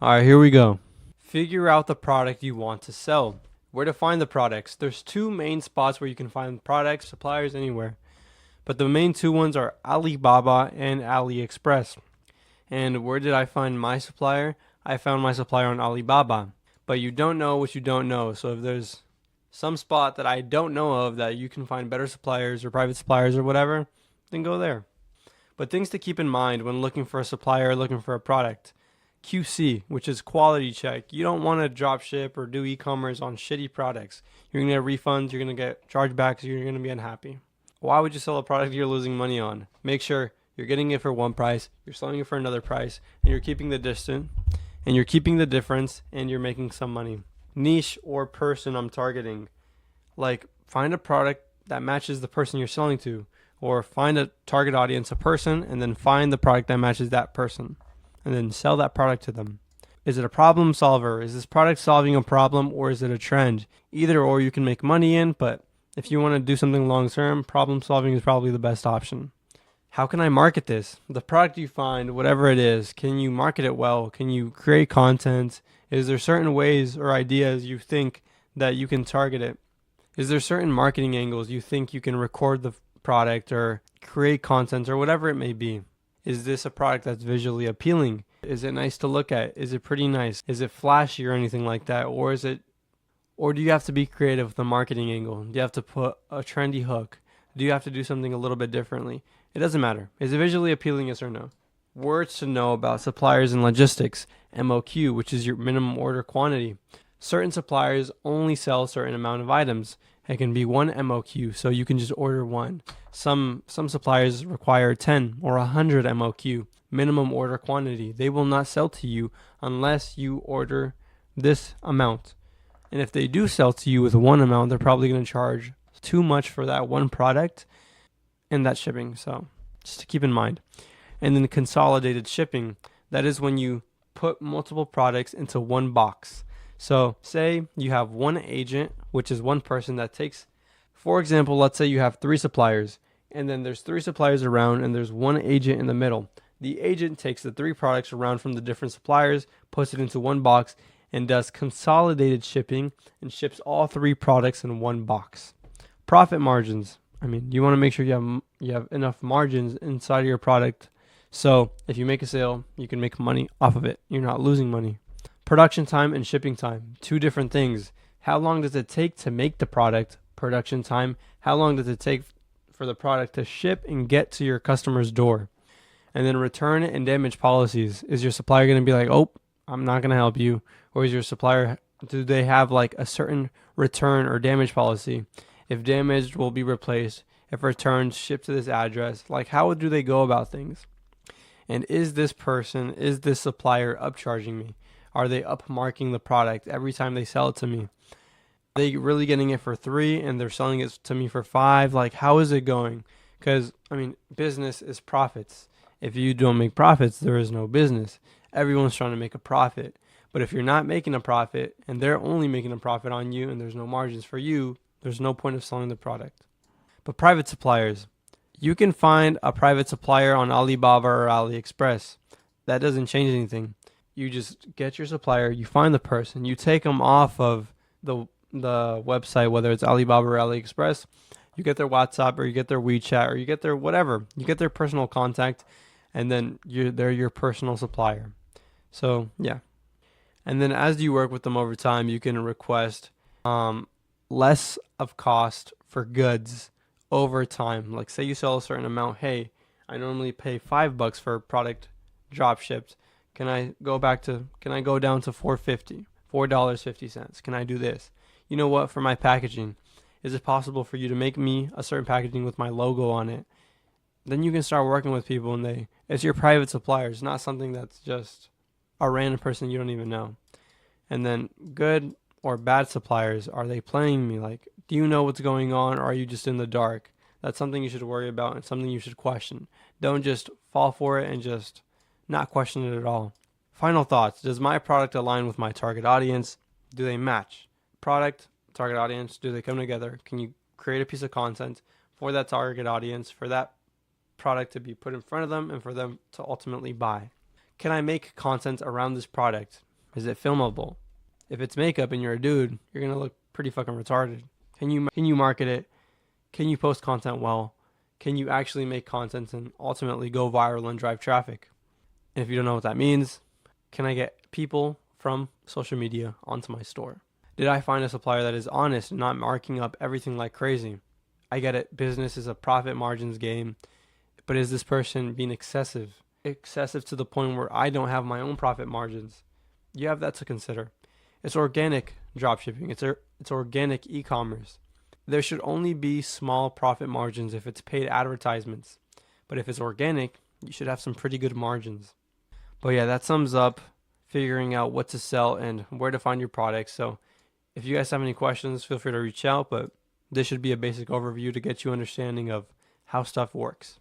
Alright, here we go. Figure out the product you want to sell. Where to find the products? There's two main spots where you can find products, suppliers, anywhere. But the main two ones are Alibaba and AliExpress. And where did I find my supplier? I found my supplier on Alibaba. But you don't know what you don't know. So if there's some spot that I don't know of that you can find better suppliers or private suppliers or whatever, then go there. But things to keep in mind when looking for a supplier or looking for a product. QC, which is quality check. You don't want to drop ship or do e-commerce on shitty products. You're going to get refunds, you're going to get chargebacks, you're going to be unhappy. Why would you sell a product you're losing money on? Make sure you're getting it for one price, you're selling it for another price, and you're keeping the distance, and you're keeping the difference, and you're making some money. Niche or person I'm targeting. Like, find a product that matches the person you're selling to, or find a target audience, a person, and then find the product that matches that person, and then sell that product to them. Is it a problem solver? Is this product solving a problem, or is it a trend? Either or you can make money in, but if you want to do something long term, problem solving is probably the best option. How can I market this? The product you find, whatever it is, can you market it well? Can you create content? Is there certain ways or ideas you think that you can target it? Is there certain marketing angles you think you can record the product or create content or whatever it may be? Is this a product that's visually appealing? Is it nice to look at? Is it pretty nice? Is it flashy or anything like that? Or do you have to be creative with the marketing angle? Do you have to put a trendy hook? Do you have to do something a little bit differently? It doesn't matter. Is it visually appealing, yes or no? Words to know about suppliers and logistics. MOQ, which is your minimum order quantity. Certain suppliers only sell a certain amount of items. It can be one MOQ, so you can just order one. Some suppliers require 10 or 100 MOQ, minimum order quantity. They will not sell to you unless you order this amount. And if they do sell to you with one amount, they're probably going to charge too much for that one product and that shipping. So just to keep in mind. And then consolidated shipping, that is when you put multiple products into one box. So say you have one agent, which is one person that takes, for example, let's say you have 3 suppliers, and then there's 3 suppliers around and there's one agent in the middle. The agent takes the 3 products around from the different suppliers, puts it into one box, and does consolidated shipping and ships all 3 products in one box. Profit margins. I mean, you want to make sure you have enough margins inside of your product. So if you make a sale, you can make money off of it. You're not losing money. Production time and shipping time. 2 different things. How long does it take to make the product? Production time. How long does it take for the product to ship and get to your customer's door? And then return and damage policies. Is your supplier going to be like, oh, I'm not going to help you? Or is your supplier, do they have like a certain return or damage policy? If damaged, will be replaced. If returned, shipped to this address. Like, how do they go about things? And is this supplier upcharging me? Are they upmarking the product every time they sell it to me? Are they really getting it for 3 and they're selling it to me for 5? Like, how is it going? Because, I mean, business is profits. If you don't make profits, there is no business. Everyone's trying to make a profit. But if you're not making a profit and they're only making a profit on you and there's no margins for you, there's no point of selling the product. But private suppliers. You can find a private supplier on Alibaba or AliExpress. That doesn't change anything. You just get your supplier, you find the person, you take them off of the website, whether it's Alibaba or AliExpress, you get their WhatsApp or you get their WeChat or you get their whatever. You get their personal contact, and then they're your personal supplier. So, yeah. And then as you work with them over time, you can request less of cost for goods over time. Like, say you sell a certain amount. Hey, I normally pay $5 for a product drop shipped. Can I go down to $4.50? Can I do this? You know what? For my packaging, is it possible for you to make me a certain packaging with my logo on it? Then you can start working with people, and it's your private suppliers, not something that's just a random person you don't even know. And then good or bad suppliers, are they playing me? Like, do you know what's going on, or are you just in the dark? That's something you should worry about and something you should question. Don't just fall for it and just not question it at all. Final thoughts. Does my product align with my target audience? Do they match? Product, target audience, do they come together? Can you create a piece of content for that target audience, for that product to be put in front of them and for them to ultimately buy? Can I make content around this product? Is it filmable? If it's makeup and you're a dude, you're gonna look pretty fucking retarded. Can you market it? Can you post content well? Can you actually make content and ultimately go viral and drive traffic? And if you don't know what that means, can I get people from social media onto my store? Did I find a supplier that is honest and not marking up everything like crazy? I get it, business is a profit margins game, but is this person being excessive? Excessive to the point where I don't have my own profit margins? You have that to consider. It's organic dropshipping. It's organic e-commerce. There should only be small profit margins if it's paid advertisements. But if it's organic, you should have some pretty good margins. But yeah, that sums up figuring out what to sell and where to find your products. So if you guys have any questions, feel free to reach out. But this should be a basic overview to get you understanding of how stuff works.